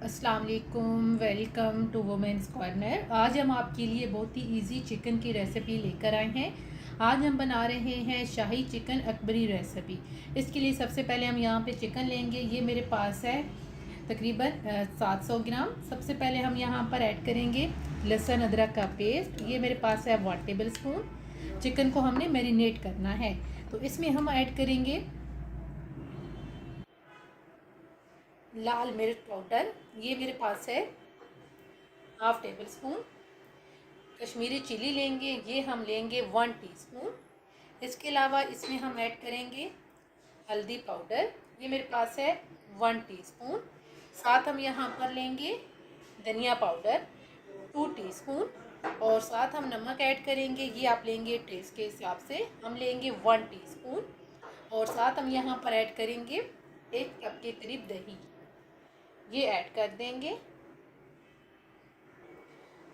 अस्सलाम वालेकुम, welcome to women's corner. आज हम आपके लिए बहुत ही इजी चिकन की रेसिपी लेकर आए हैं। आज हम बना रहे हैं शाही चिकन अकबरी रेसिपी। इसके लिए सबसे पहले हम यहाँ पे चिकन लेंगे। ये मेरे पास है तकरीबन 700 ग्राम। सबसे पहले हम यहाँ पर ऐड करेंगे लहसुन अदरक का पेस्ट। ये मेरे पास है 1 टेबल स्पून। चिकन को हमने मैरिनेट करना है, तो इसमें हम ऐड करेंगे लाल मिर्च पाउडर। ये मेरे पास है 1/2 टेबल स्पून। कश्मीरी चिली लेंगे, ये हम लेंगे 1 टीस्पून। इसके अलावा इसमें हम ऐड करेंगे हल्दी पाउडर। ये मेरे पास है 1 टीस्पून। साथ हम यहाँ पर लेंगे धनिया पाउडर 2 टीस्पून। और साथ हम नमक ऐड करेंगे, ये आप लेंगे टेस्ट के हिसाब से। हम लेंगे 1 टीस्पून। और साथ हम यहाँ पर ऐड करेंगे 1 कप के करीब दही, ये ऐड कर देंगे।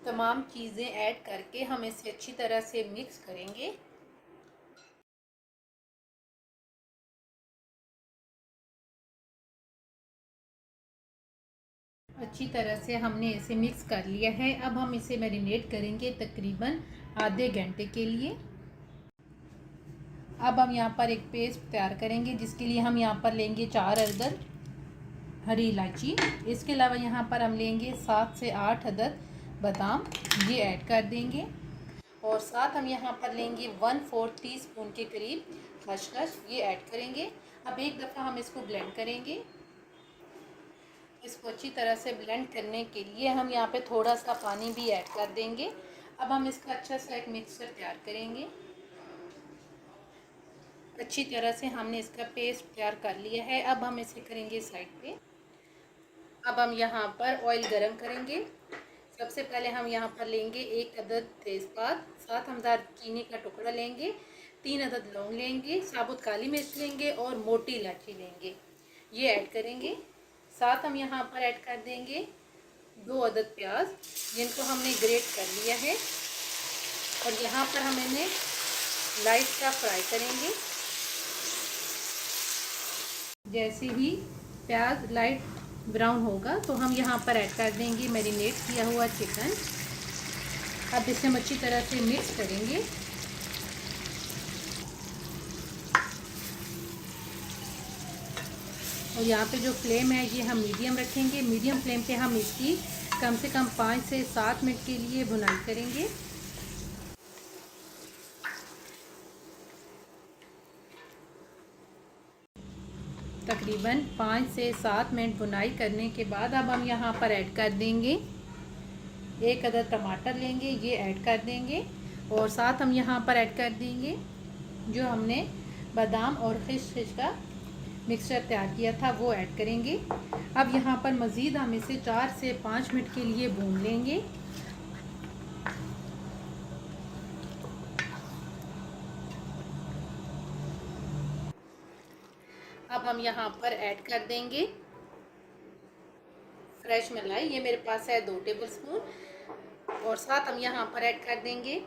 तमाम चीज़ें ऐड करके हम इसे अच्छी तरह से मिक्स करेंगे। अच्छी तरह से हमने इसे मिक्स कर लिया है। अब हम इसे मैरिनेट करेंगे तकरीबन आधे घंटे के लिए। अब हम यहाँ पर एक पेस्ट तैयार करेंगे, जिसके लिए हम यहाँ पर लेंगे 4 अदद हरी इलायची। इसके अलावा यहाँ पर हम लेंगे 7 से 8 अदद बादाम, ये ऐड कर देंगे। और साथ हम यहाँ पर लेंगे 1/4 टीस्पून के करीब खसखस, ये ऐड करेंगे। अब एक दफ़ा हम इसको ब्लेंड करेंगे। इसको अच्छी तरह से ब्लेंड करने के लिए हम यहाँ पे थोड़ा सा पानी भी ऐड कर देंगे। अब हम इसका अच्छा सा एक मिक्सचर तैयार करेंगे। अच्छी तरह से हमने इसका पेस्ट तैयार कर लिया है। अब हम इसे करेंगे साइड पे। अब हम यहाँ पर ऑयल गरम करेंगे। सबसे पहले हम यहाँ पर लेंगे 1 अदद तेज़पात, साथ हम दालचीनी का टुकड़ा लेंगे, 3 अदद लौंग लेंगे, साबुत काली मिर्च लेंगे और मोटी इलायची लेंगे, ये ऐड करेंगे। साथ हम यहाँ पर ऐड कर देंगे 2 अदद प्याज, जिनको हमने ग्रेट कर लिया है। और यहाँ पर हम इन्हें लाइट सा फ्राई करेंगे। जैसे ही प्याज लाइट ब्राउन होगा तो हम यहाँ पर ऐड कर देंगे मैरिनेट किया हुआ चिकन। अब इसे हम अच्छी तरह से मिक्स करेंगे। और यहाँ पे जो फ्लेम है ये हम मीडियम रखेंगे। मीडियम फ्लेम पे हम इसकी कम से कम 5 से 7 मिनट के लिए भुनाई करेंगे। तकरीबन 5 से 7 मिनट भुनाई करने के बाद अब हम यहाँ पर ऐड कर देंगे 1 अदद टमाटर लेंगे, ये ऐड कर देंगे। और साथ हम यहाँ पर ऐड कर देंगे जो हमने बादाम और खिशमिश का मिक्सचर तैयार किया था, वो ऐड करेंगे। अब यहाँ पर मज़ीद हम इसे 4 से 5 मिनट के लिए भून लेंगे। अब हम यहाँ पर ऐड कर देंगे फ्रेश मलाई, ये मेरे पास है 2 टेबल स्पून। और साथ हम यहाँ पर ऐड कर देंगे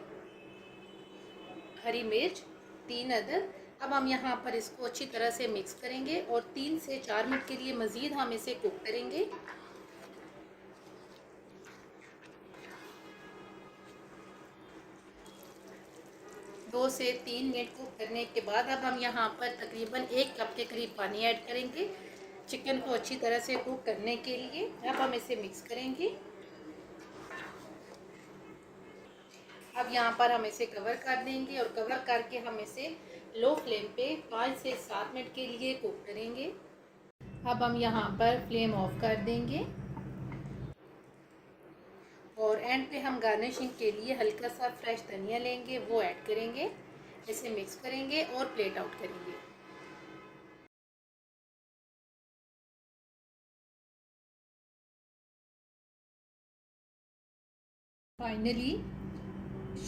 हरी मिर्च 3 अदद। अब हम यहाँ पर इसको अच्छी तरह से मिक्स करेंगे और 3 से 4 मिनट के लिए मज़ीद हम इसे कुक करेंगे। दो से 3 मिनट कुक करने के बाद अब हम यहाँ पर तकरीबन 1 कप के करीब पानी ऐड करेंगे चिकन को अच्छी तरह से कुक करने के लिए। अब हम इसे मिक्स करेंगे। अब यहाँ पर हम इसे कवर कर देंगे और कवर करके हम इसे लो फ्लेम पे 5 से 7 मिनट के लिए कुक करेंगे। अब हम यहाँ पर फ्लेम ऑफ कर देंगे और एंड पे हम गार्निशिंग के लिए हल्का सा फ्रेश धनिया लेंगे, वो ऐड करेंगे। इसे मिक्स करेंगे और प्लेट आउट करेंगे। फाइनली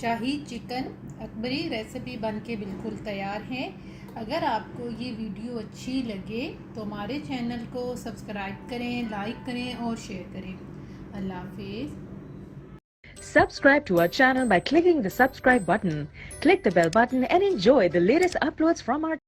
शाही चिकन अकबरी रेसिपी बनके बिल्कुल तैयार है। अगर आपको ये वीडियो अच्छी लगे तो हमारे चैनल को सब्सक्राइब करें, लाइक करें और शेयर करें। अल्लाह हाफिज़। Subscribe to our channel by clicking the subscribe button. Click the bell button and enjoy the latest uploads from our